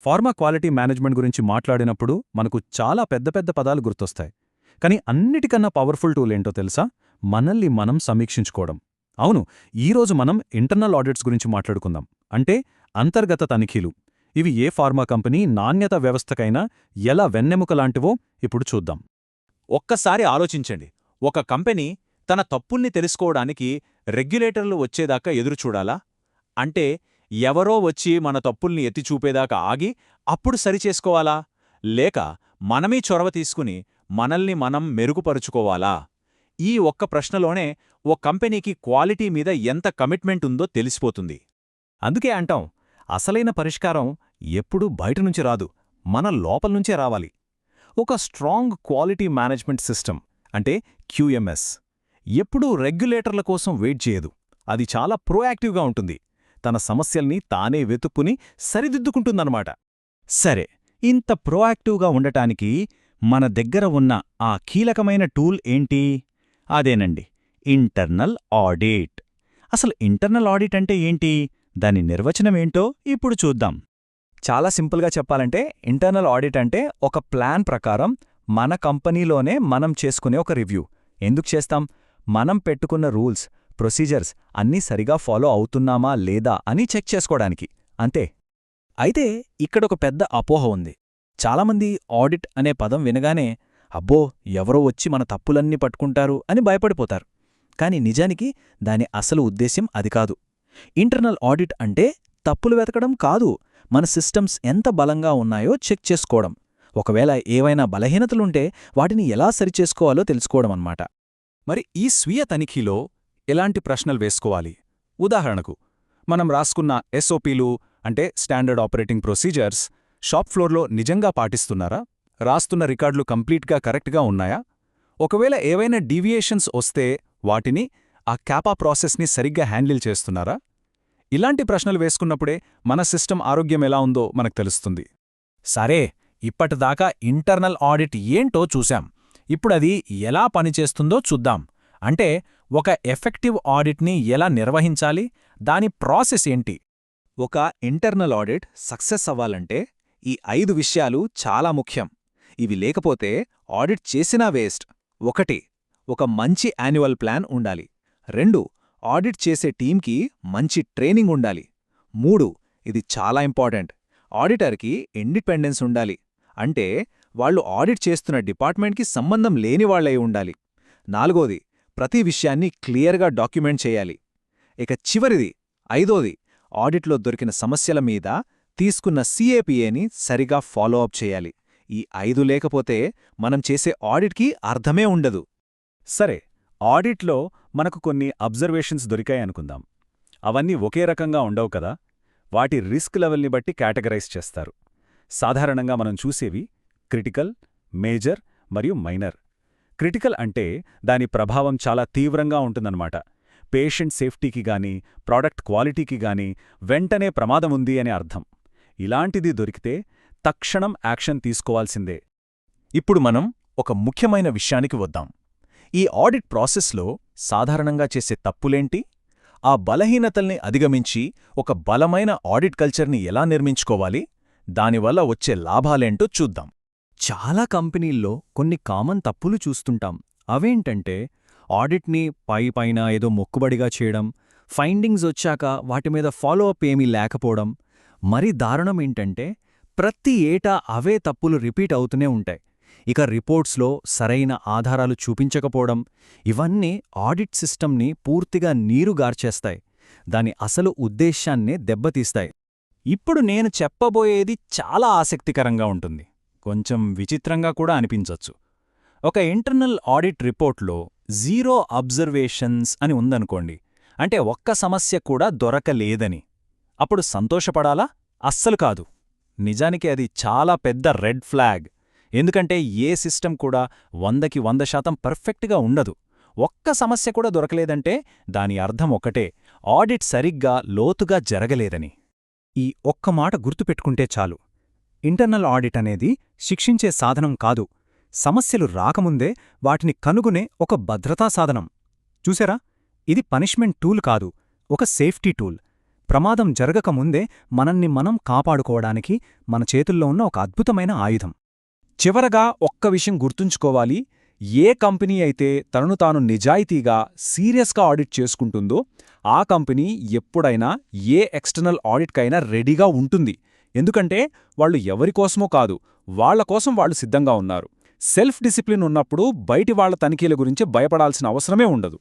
Pharma quality management గురించి మాట్లాడినప్పుడు మనకు చాలా పెద్ద పెద్ద పదాలు గుర్తొస్తాయి. కానీ అన్నిటికన్నా పవర్ఫుల్ టూల్ ఏంటో తెలుసా? మనల్ని మనం సమీక్షించుకోవడం. అవును, ఈరోజు మనం ఇంటర్నల్ ఆడిట్స్ గురించి మాట్లాడుకుందాం. అంటే అంతర్గత తనిఖీలు. ఇవి ఏ ఫార్మా కంపెనీ నాణ్యత వ్యవస్థకైనా ఎలా వెన్నెముకలాంటివో ఇప్పుడు చూద్దాం. ఒక్కసారి ఆలోచించండి. ఒక కంపెనీ తన తప్పుల్ని తెలుసుకోవడానికి రెగ్యులేటర్లు వచ్చేదాకా ఎదురుచూడాలా? అంటే ఎవరో వచ్చి మన తప్పుల్ని ఎత్తిచూపేదాకా ఆగి అప్పుడు సరిచేసుకోవాలా? లేక మనమీ చొరవ తీసుకుని మనల్ని మనం మెరుగుపరుచుకోవాలా? ఈ ఒక్క ప్రశ్నలోనే ఓ కంపెనీకి క్వాలిటీ మీద ఎంత కమిట్మెంట్ ఉందో తెలిసిపోతుంది. అందుకే అంటాం, అసలైన పరిష్కారం ఎప్పుడూ బయటనుంచి రాదు, మన లోపల్నుంచే రావాలి. ఒక స్ట్రాంగ్ క్వాలిటీ మేనేజ్మెంట్ సిస్టమ్ అంటే QMS ఎప్పుడూ రెగ్యులేటర్ల కోసం వెయిట్ చేయదు. అది చాలా ప్రోయాక్టివ్గా ఉంటుంది. తన సమస్యల్ని తానే వెతుక్కుని సరిదిద్దుకుంటుందన్నమాట. సరే, ఇంత ప్రోయాక్టివ్గా ఉండటానికి మన దగ్గర ఉన్న ఆ కీలకమైన టూల్ ఏంటి? అదేనండి, ఇంటర్నల్ ఆడిట్. అసలు ఇంటర్నల్ ఆడిట్ అంటే ఏంటి? దాని నిర్వచనమేంటో ఇప్పుడు చూద్దాం. చాలా సింపుల్గా చెప్పాలంటే ఇంటర్నల్ ఆడిట్ అంటే ఒక ప్లాన్ ప్రకారం మన కంపెనీలోనే మనం చేసుకునే ఒక రివ్యూ. ఎందుకు చేస్తాం? మనం పెట్టుకున్న రూల్స్, ప్రొసీజర్స్ అన్నీ సరిగా ఫాలో అవుతున్నామా లేదా అని చెక్ చేసుకోవడానికి, అంతే. అయితే ఇక్కడొక పెద్ద అపోహ ఉంది. చాలామంది ఆడిట్ అనే పదం వినగానే అబ్బో, ఎవరో వచ్చి మన తప్పులన్నీ పట్టుకుంటారు అని భయపడిపోతారు. కాని నిజానికి దాని అసలు ఉద్దేశ్యం అది కాదు. ఇంటర్నల్ ఆడిట్ అంటే తప్పులు వెతకడం కాదు, మన సిస్టమ్స్ ఎంత బలంగా ఉన్నాయో చెక్ చేసుకోవడం. ఒకవేళ ఏవైనా బలహీనతలుంటే వాటిని ఎలా సరిచేసుకోవాలో తెలుసుకోవడం అన్నమాట. మరి ఈ స్వీయ తనిఖీలో ఎలాంటి ప్రశ్నలు వేసుకోవాలి? ఉదాహరణకు, మనం రాసుకున్న SOPలు అంటే స్టాండర్డ్ ఆపరేటింగ్ ప్రొసీజర్స్ షాప్ ఫ్లోర్లో నిజంగా పాటిస్తున్నారా? రాస్తున్న రికార్డులు కంప్లీట్గా కరెక్ట్గా ఉన్నాయా? ఒకవేళ ఏవైనా డీవియేషన్స్ వస్తే వాటిని ఆ క్యాపా ప్రాసెస్ని సరిగ్గా హ్యాండిల్ చేస్తున్నారా? ఇలాంటి ప్రశ్నలు వేసుకున్నప్పుడే మన సిస్టమ్ ఆరోగ్యం ఎలా ఉందో మనకు తెలుస్తుంది. సరే, ఇప్పటిదాకా ఇంటర్నల్ ఆడిట్ ఏంటో చూశాం. ఇప్పుడది ఎలా పనిచేస్తుందో చూద్దాం. అంటే ఒక ఎఫెక్టివ్ ఆడిట్ని ఎలా నిర్వహించాలి, దాని ప్రాసెస్ ఏంటి? ఒక ఇంటర్నల్ ఆడిట్ సక్సెస్ అవ్వాలంటే ఈ 5 విషయాలు చాలా ముఖ్యం. ఇవి లేకపోతే ఆడిట్ చేసినా వేస్ట్. 1. ఒక మంచి యాన్యువల్ ప్లాన్ ఉండాలి. 2. ఆడిట్ చేసే టీంకి మంచి ట్రైనింగ్ ఉండాలి. 3. ఇది చాలా ఇంపార్టెంట్, ఆడిటర్కి ఇండిపెండెన్స్ ఉండాలి. అంటే వాళ్ళు ఆడిట్ చేస్తున్న డిపార్ట్మెంట్కి సంబంధం లేనివాళ్లై ఉండాలి. 4. ప్రతి విషయాన్ని క్లియర్గా డాక్యుమెంట్ చేయాలి. ఇక చివరిది 5. ఆడిట్లో దొరికిన సమస్యల మీద తీసుకున్న CAPAని సరిగా ఫాలో అప్ చేయాలి. ఈ 5 లేకపోతే మనం చేసే ఆడిట్కి అర్థమే ఉండదు. సరే, ఆడిట్లో మనకు కొన్ని అబ్జర్వేషన్స్ దొరికాయనుకుందాం. అవన్నీ ఒకే రకంగా ఉండవు కదా. వాటి రిస్క్ లెవెల్ని బట్టి కేటగరైజ్ చేస్తారు. సాధారణంగా మనం చూసేవి క్రిటికల్, మేజర్ మరియు మైనర్. క్రిటికల్ అంటే దాని ప్రభావం చాలా తీవ్రంగా ఉంటుందన్నమాట. పేషెంట్ సేఫ్టీకి గానీ ప్రాడక్ట్ క్వాలిటీకి గానీ వెంటనే ప్రమాదముంది అని అర్థం. ఇలాంటిది దొరికితే తక్షణం యాక్షన్ తీసుకోవాల్సిందే. ఇప్పుడు మనం ఒక ముఖ్యమైన విషయానికి వద్దాం. ఈ ఆడిట్ ప్రాసెస్లో సాధారణంగా చేసే తప్పులేంటి? ఆ బలహీనతల్ని అధిగమించి ఒక బలమైన ఆడిట్ కల్చర్ని ఎలా నిర్మించుకోవాలి? దానివల్ల వచ్చే లాభాలేంటో చూద్దాం. చాలా కంపెనీల్లో కొన్ని కామన్ తప్పులు చూస్తుంటాం. అవేంటంటే ఆడిట్ని పైపైన ఏదో మొక్కుబడిగా చేయడం, ఫైండింగ్స్ వచ్చాక వాటి మీద ఫాలో అప్ ఏమీ లేకపోవడం. మరీ దారుణమేంటంటే ప్రతి ఏటా అవే తప్పులు రిపీట్ అవుతూనే ఉంటాయి. ఇక రిపోర్ట్స్లో సరైన ఆధారాలు చూపించకపోవడం. ఇవన్నీ ఆడిట్ సిస్టమ్ని పూర్తిగా నీరుగార్చేస్తాయి, దాని అసలు ఉద్దేశాన్నే దెబ్బతీస్తాయి. ఇప్పుడు నేను చెప్పబోయేది చాలా ఆసక్తికరంగా ఉంటుంది, కొంచెం విచిత్రంగా కూడా అనిపించొచ్చు. ఒక ఇంటర్నల్ ఆడిట్ రిపోర్ట్లో 0 అబ్జర్వేషన్స్ అని ఉందనుకోండి, అంటే ఒక్క సమస్య కూడా దొరకలేదని. అప్పుడు సంతోషపడాలా? అస్సలు కాదు. నిజానికి అది చాలా పెద్ద రెడ్ ఫ్లాగ్. ఎందుకంటే ఏ సిస్టమ్ కూడా 100కి 100% పర్ఫెక్ట్గా ఉండదు. ఒక్క సమస్య కూడా దొరకలేదంటే దాని అర్థం ఒకటే, ఆడిట్ సరిగ్గా లోతుగా జరగలేదని. ఈ ఒక్క మాట గుర్తుపెట్టుకుంటే చాలు. ఇంటర్నల్ ఆడిట్ అనేది శిక్షించే సాధనం కాదు, సమస్యలు రాకముందే వాటిని కనుగొనే ఒక భద్రతా సాధనం. చూసారా, ఇది పనిష్మెంట్ టూల్ కాదు, ఒక సేఫ్టీ టూల్. ప్రమాదం జరగకముందే మనల్ని మనం కాపాడుకోవడానికి మన చేతుల్లో ఉన్న ఒక అద్భుతమైన ఆయుధం. చివరగా ఒక్క విషయం గుర్తుంచుకోవాలి, ఏ కంపెనీ అయితే తనను తాను నిజాయితీగా సీరియస్గా ఆడిట్ చేసుకుంటుందో ఆ కంపెనీ ఎప్పుడైనా ఏ ఎక్స్టర్నల్ ఆడిట్కైనా రెడీగా ఉంటుంది. ఎందుకంటే వాళ్ళు ఎవరికోసమో కాదు, వాళ్ల కోసం వాళ్ళు సిద్ధంగా ఉన్నారు. సెల్ఫ్ డిసిప్లిన్ ఉన్నప్పుడు బయటి వాళ్ల తనిఖీల గురించి భయపడాల్సిన అవసరమే ఉండదు.